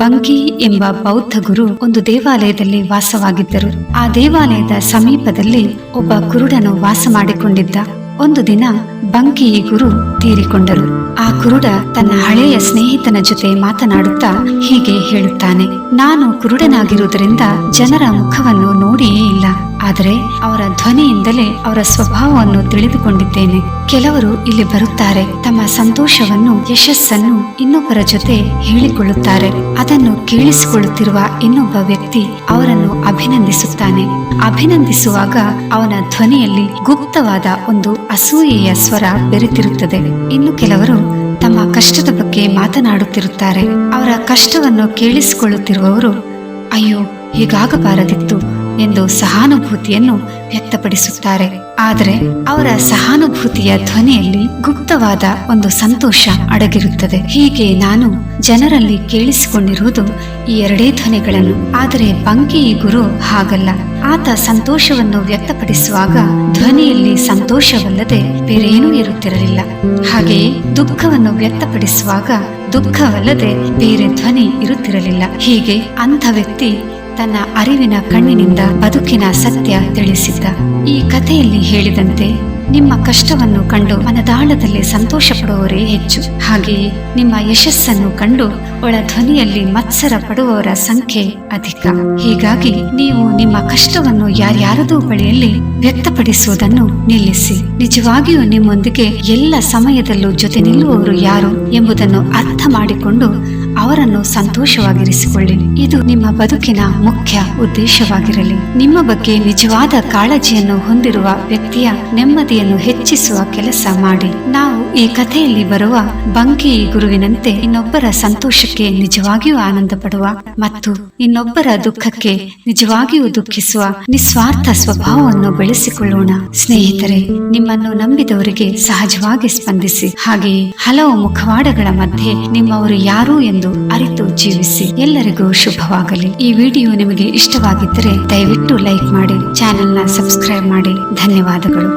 ಬಂಕಿ ಎಂಬ ಬೌದ್ಧ ಗುರು ಒಂದು ದೇವಾಲಯದಲ್ಲಿ ವಾಸವಾಗಿದ್ದರು. ಆ ದೇವಾಲಯದ ಸಮೀಪದಲ್ಲಿ ಒಬ್ಬ ಕುರುಡನು ವಾಸ ಮಾಡಿಕೊಂಡಿದ್ದ. ಒಂದು ದಿನ ಬಂಕಿ ಗುರು ತೀರಿಕೊಂಡರು. ಆ ಕುರುಡ ತನ್ನ ಹಳೆಯ ಸ್ನೇಹಿತನ ಜೊತೆ ಮಾತನಾಡುತ್ತಾ ಹೀಗೆ ಹೇಳುತ್ತಾನೆ, ನಾನು ಕುರುಡನಾಗಿರುವುದರಿಂದ ಜನರ ಮುಖವನ್ನು ನೋಡಿಯೇ ಇಲ್ಲ, ಆದರೆ ಅವರ ಧ್ವನಿಯಿಂದಲೇ ಅವರ ಸ್ವಭಾವವನ್ನು ತಿಳಿದುಕೊಂಡಿದ್ದೇನೆ. ಕೆಲವರು ಇಲ್ಲಿ ಬರುತ್ತಾರೆ, ತಮ್ಮ ಸಂತೋಷವನ್ನು ಯಶಸ್ಸನ್ನು ಇನ್ನೊಬ್ಬರ ಜೊತೆ ಹೇಳಿಕೊಳ್ಳುತ್ತಾರೆ. ಅದನ್ನು ಕೇಳಿಸಿಕೊಳ್ಳುತ್ತಿರುವ ಇನ್ನೊಬ್ಬ ವ್ಯಕ್ತಿ ಅವರನ್ನು ಅಭಿನಂದಿಸುತ್ತಾನೆ. ಅಭಿನಂದಿಸುವಾಗ ಅವನ ಧ್ವನಿಯಲ್ಲಿ ಗುಪ್ತವಾದ ಒಂದು ಅಸೂಯೆಯ ಸ್ವರ ಬೆರೆತಿರುತ್ತದೆ. ಇನ್ನು ಕೆಲವರು ತಮ್ಮ ಕಷ್ಟದ ಬಗ್ಗೆ ಮಾತನಾಡುತ್ತಿರುತ್ತಾರೆ. ಅವರ ಕಷ್ಟವನ್ನು ಕೇಳಿಸಿಕೊಳ್ಳುತ್ತಿರುವವರು ಅಯ್ಯೋ ಹೀಗಾಗಬಾರದಿತ್ತು ಎಂದು ಸಹಾನುಭೂತಿಯನ್ನು ವ್ಯಕ್ತಪಡಿಸುತ್ತಾರೆ. ಆದರೆ ಅವರ ಸಹಾನುಭೂತಿಯ ಧ್ವನಿಯಲ್ಲಿ ಗುಪ್ತವಾದ ಒಂದು ಸಂತೋಷ ಅಡಗಿರುತ್ತದೆ. ಹೀಗೆ ನಾನು ಜನರಲ್ಲಿ ಕೇಳಿಸಿಕೊಂಡಿರುವುದು ಈ ಎರಡೇ ಧ್ವನಿಗಳನ್ನು. ಆದರೆ ಬಂಕಿ ಗುರು ಹಾಗಲ್ಲ. ಆತ ಸಂತೋಷವನ್ನು ವ್ಯಕ್ತಪಡಿಸುವಾಗ ಧ್ವನಿಯಲ್ಲಿ ಸಂತೋಷವಲ್ಲದೆ ಬೇರೇನೂ ಇರುತ್ತಿರಲಿಲ್ಲ. ಹಾಗೆಯೇ ದುಃಖವನ್ನು ವ್ಯಕ್ತಪಡಿಸುವಾಗ ದುಃಖವಲ್ಲದೆ ಬೇರೆ ಧ್ವನಿ ಇರುತ್ತಿರಲಿಲ್ಲ. ಹೀಗೆ ಅಂಥ ವ್ಯಕ್ತಿ ತನ್ನ ಅರಿವಿನ ಕಣ್ಣಿನಿಂದ ಬದುಕಿನ ಸತ್ಯ ತಿಳಿಸಿದ್ದ. ಈ ಕಥೆಯಲ್ಲಿ ಹೇಳಿದಂತೆ ನಿಮ್ಮ ಕಷ್ಟವನ್ನು ಕಂಡು ಮನದಾಳದಲ್ಲಿ ಸಂತೋಷ ಪಡುವವರೇ ಹೆಚ್ಚು. ಹಾಗೆಯೇ ನಿಮ್ಮ ಯಶಸ್ಸನ್ನು ಕಂಡು ಒಳ ಧ್ವನಿಯಲ್ಲಿ ಮತ್ಸರ ಪಡುವವರ ಸಂಖ್ಯೆ ಅಧಿಕ. ಹೀಗಾಗಿ ನೀವು ನಿಮ್ಮ ಕಷ್ಟವನ್ನು ಯಾರ್ಯಾರದೋ ಬಳಿಯಲ್ಲಿ ವ್ಯಕ್ತಪಡಿಸುವುದನ್ನು ನಿಲ್ಲಿಸಿ. ನಿಜವಾಗಿಯೂ ನಿಮ್ಮೊಂದಿಗೆ ಎಲ್ಲ ಸಮಯದಲ್ಲೂ ಜೊತೆ ನಿಲ್ಲುವವರು ಯಾರು ಎಂಬುದನ್ನು ಅರ್ಥ ಮಾಡಿಕೊಂಡು ಅವರನ್ನು ಸಂತೋಷವಾಗಿರಿಸಿಕೊಳ್ಳಿ. ಇದು ನಿಮ್ಮ ಬದುಕಿನ ಮುಖ್ಯ ಉದ್ದೇಶವಾಗಿರಲಿ. ನಿಮ್ಮ ಬಗ್ಗೆ ನಿಜವಾದ ಕಾಳಜಿಯನ್ನು ಹೊಂದಿರುವ ವ್ಯಕ್ತಿಯ ನೆಮ್ಮದಿಯನ್ನು ಹೆಚ್ಚಿಸುವ ಕೆಲಸ ಮಾಡಿ. ನಾವು ಈ ಕಥೆಯಲ್ಲಿ ಬರುವ ಬಂಕಿ ಗುರುವಿನಂತೆ ಇನ್ನೊಬ್ಬರ ಸಂತೋಷಕ್ಕೆ ನಿಜವಾಗಿಯೂ ಆನಂದ ಪಡುವ ಮತ್ತು ಇನ್ನೊಬ್ಬರ ದುಃಖಕ್ಕೆ ನಿಜವಾಗಿಯೂ ದುಃಖಿಸುವ ನಿಸ್ವಾರ್ಥ ಸ್ವಭಾವವನ್ನು ಬೆಳೆಸಿಕೊಳ್ಳೋಣ. ಸ್ನೇಹಿತರೆ, ನಿಮ್ಮನ್ನು ನಂಬಿದವರಿಗೆ ಸಹಜವಾಗಿ ಸ್ಪಂದಿಸಿ. ಹಾಗೆಯೇ ಹಲವು ಮುಖವಾಡಗಳ ಮಧ್ಯೆ ನಿಮ್ಮವರು ಯಾರು ಎಂದು ಅರಿತು ಜೀವಿಸಿ. ಎಲ್ಲರಿಗೂ ಶುಭವಾಗಲಿ. ಈ ವಿಡಿಯೋ ನಿಮಗೆ ಇಷ್ಟವಾಗಿದ್ದರೆ ದಯವಿಟ್ಟು ಲೈಕ್ ಮಾಡಿ, ಚಾನೆಲ್ನ ಸಬ್ಸ್ಕ್ರೈಬ್ ಮಾಡಿ. ಧನ್ಯವಾದಗಳು.